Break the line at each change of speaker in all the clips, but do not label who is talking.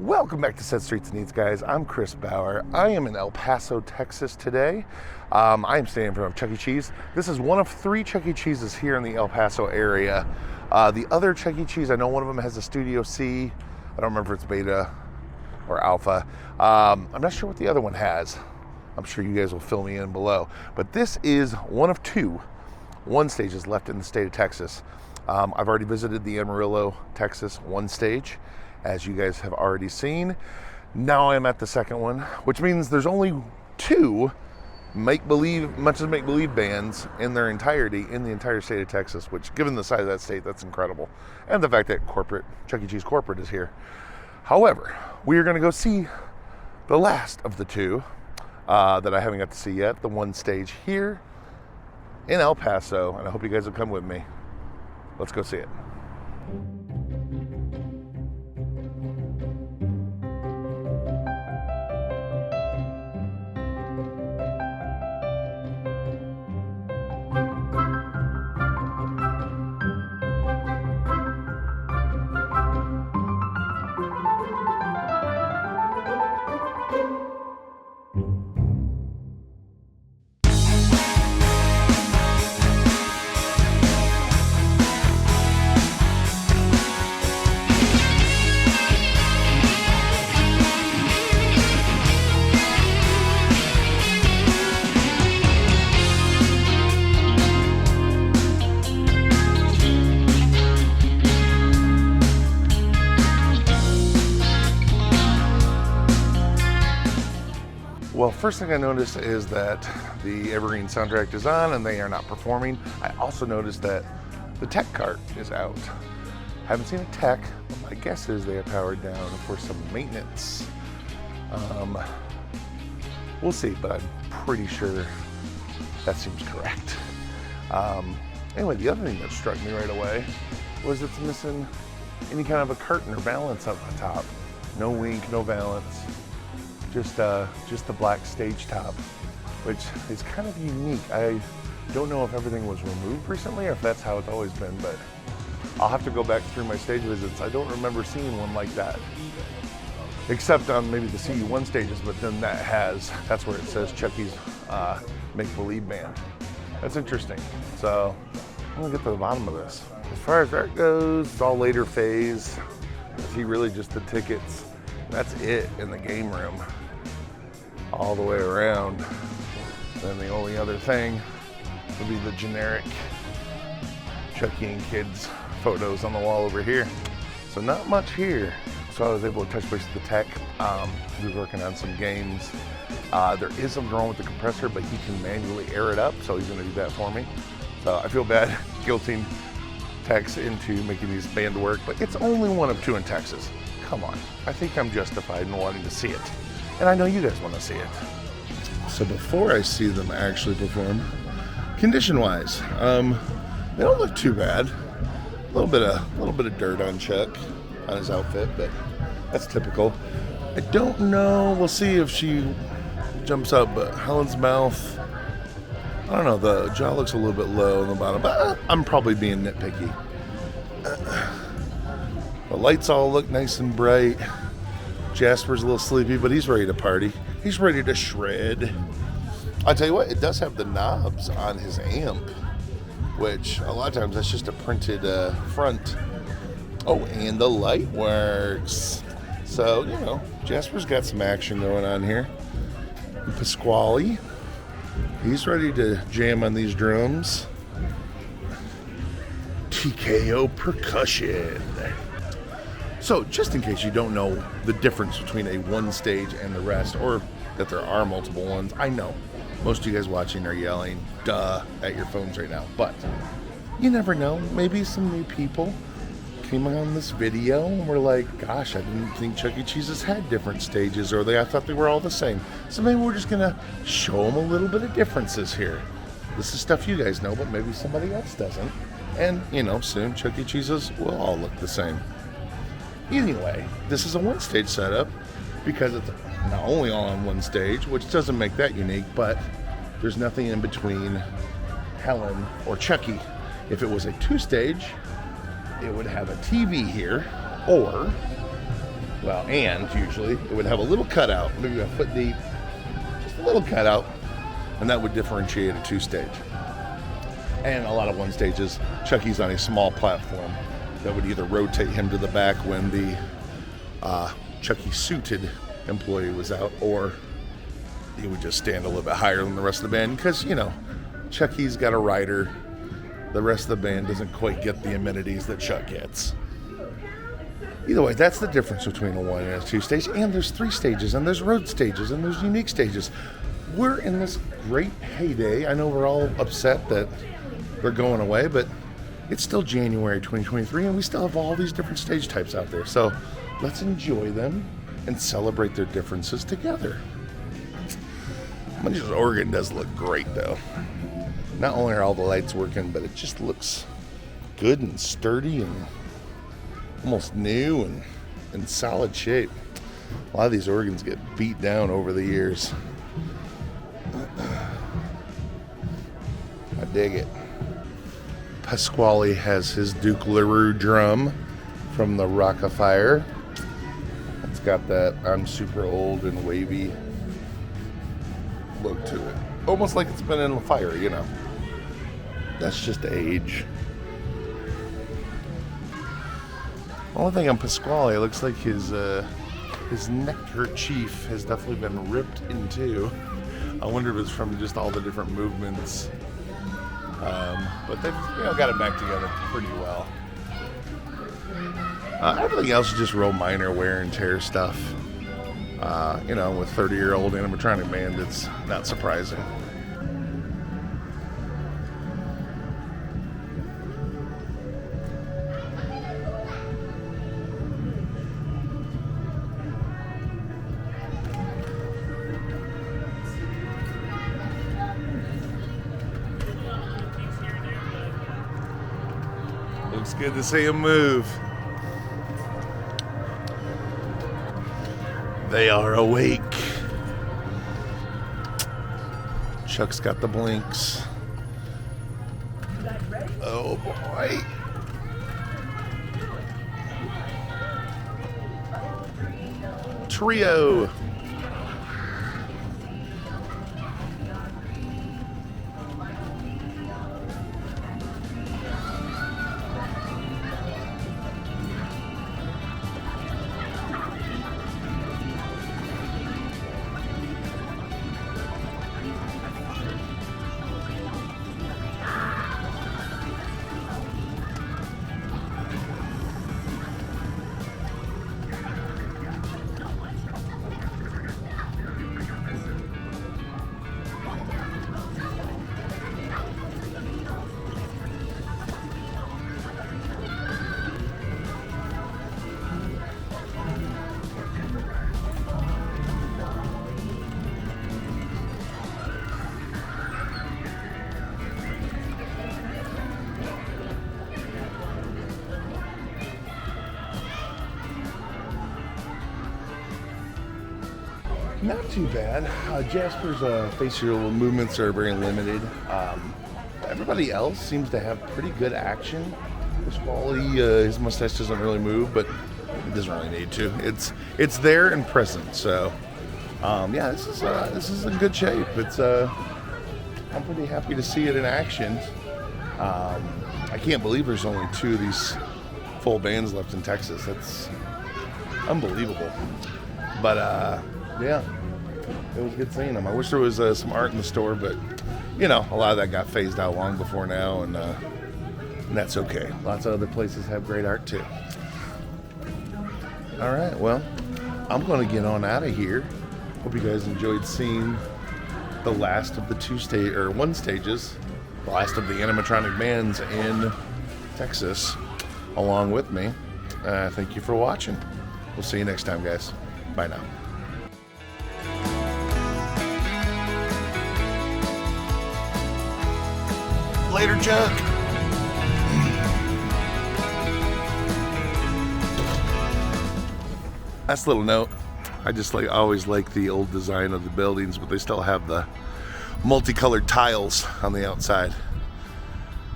Welcome back to Set Streets and Eats, guys. I'm Chris Bauer. I am in El Paso, Texas today. I am staying in front of Chuck E. Cheese. This is one of 3 Chuck E. Cheeses here in the El Paso area. The other Chuck E. Cheese, I know one of them has a Studio C. I don't remember if it's Beta or Alpha. I'm not sure what the other one has. I'm sure you guys will fill me in below. But this is one of 2 one stages left in the state of Texas. I've already visited the Amarillo, Texas one stage, as you guys have already seen. Now I'm at the second one, which means there's only 2 much as make-believe bands in their entirety in the entire state of Texas, which, given the size of that state, that's incredible. And the fact that Chuck E. Cheese corporate is here. However, we are going to go see the last of the 2 that I haven't got to see yet, the one stage here in El Paso, and I hope you guys will come with me. Let's go see it. Well, first thing I noticed is that the Evergreen soundtrack is on and they are not performing. I also noticed that the tech cart is out. Haven't seen a tech, but my guess is they are powered down for some maintenance. We'll see, but I'm pretty sure that seems correct. Anyway, the other thing that struck me right away was it's missing any kind of a curtain or valance up the top. No wink, no valance. Just the black stage top, which is kind of unique. I don't know if everything was removed recently or if that's how it's always been, but I'll have to go back through my stage visits. I don't remember seeing one like that, except on maybe the CU1 stages, but then that's where it says Chuck E.'s Make-Believe Band. That's interesting. So I'm gonna get to the bottom of this. As far as that goes, it's all later phase. I see really just the tickets. That's it in the game room. All the way around. Then the only other thing would be the generic Chuck E. and kids photos on the wall over here. So not much here. So I was able to touch base with the tech. He was working on some games. There is something wrong with the compressor, but he can manually air it up, so he's gonna do that for me. So I feel bad guilting techs into making these band work, but it's only one of 2 in Texas. Come on, I think I'm justified in wanting to see it. And I know you guys want to see it. So before I see them actually perform, condition-wise, they don't look too bad. A little bit of dirt on Chuck, on his outfit, but that's typical. I don't know, we'll see if she jumps up, but Helen's mouth, I don't know, the jaw looks a little bit low on the bottom, but I'm probably being nitpicky. The lights all look nice and bright. Jasper's a little sleepy, but he's ready to party. He's ready to shred. I'll tell you what, it does have the knobs on his amp, which a lot of times that's just a printed front. Oh, and the light works. So, you know, Jasper's got some action going on here. And Pasquale, he's ready to jam on these drums. TKO percussion. So, just in case you don't know the difference between a one stage and the rest, or that there are multiple ones, I know most of you guys watching are yelling, duh, at your phones right now, but you never know. Maybe some new people came on this video and were like, gosh, I didn't think Chuck E. Cheese's had different stages, or I thought they were all the same. So maybe we're just gonna show them a little bit of differences here. This is stuff you guys know, but maybe somebody else doesn't. And, you know, soon Chuck E. Cheese's will all look the same. Anyway, this is a one-stage setup because it's not only all on one stage, which doesn't make that unique, but there's nothing in between Helen or Chucky. If it was a 2-stage, it would have a TV here, or Well, and usually it would have a little cutout, maybe a foot deep, just a little cutout, and that would differentiate a 2-stage. And a lot of 1-stages, Chucky's on a small platform that would either rotate him to the back when the Chucky suited employee was out, or he would just stand a little bit higher than the rest of the band because, you know, Chucky's got a rider. The rest of the band doesn't quite get the amenities that Chuck gets. Either way, that's the difference between a 1 and a 2-stage. And there's 3 stages, and there's road stages, and there's unique stages. We're in this great heyday. I know we're all upset that they're going away, but it's still January 2023, and we still have all these different stage types out there. So let's enjoy them and celebrate their differences together. This organ does look great, though. Not only are all the lights working, but it just looks good and sturdy and almost new and in solid shape. A lot of these organs get beat down over the years. I dig it. Pasquale has his Duke LaRue drum from the Rock-a-Fire. It's got that I'm super old and wavy look to it. Almost like it's been in the fire, you know. That's just age. Only thing on Pasquale, it looks like his neck kerchief has definitely been ripped in two. I wonder if it's from just all the different movements. But they've got it back together pretty well. Everything else is just real minor wear and tear stuff. With 30-year-old animatronic band, it's not surprising. Looks good to see him move. They are awake. Chuck's got the blinks. Oh boy. Trio. Not too bad. Jasper's facial movements are very limited. Everybody else seems to have pretty good action. Pasquale, his mustache doesn't really move, but it doesn't really need to. It's there and present. So, this is in good shape. It's I'm pretty happy to see it in action. I can't believe there's only 2 of these full bands left in Texas. That's unbelievable. But it was good seeing them. I wish there was some art in the store, but a lot of that got phased out long before now, and that's okay. Lots of other places have great art too. All right, well, I'm going to get on out of here. Hope you guys enjoyed seeing the last of the 1 stages, the last of the animatronic bands in Texas, along with me. Thank you for watching. We'll see you next time, guys. Bye now. Later, Chuck. Last little note. I just always like the old design of the buildings, but they still have the multicolored tiles on the outside,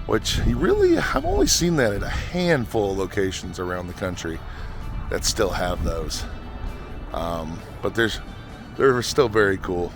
which I've only seen that at a handful of locations around the country that still have those. But they're still very cool.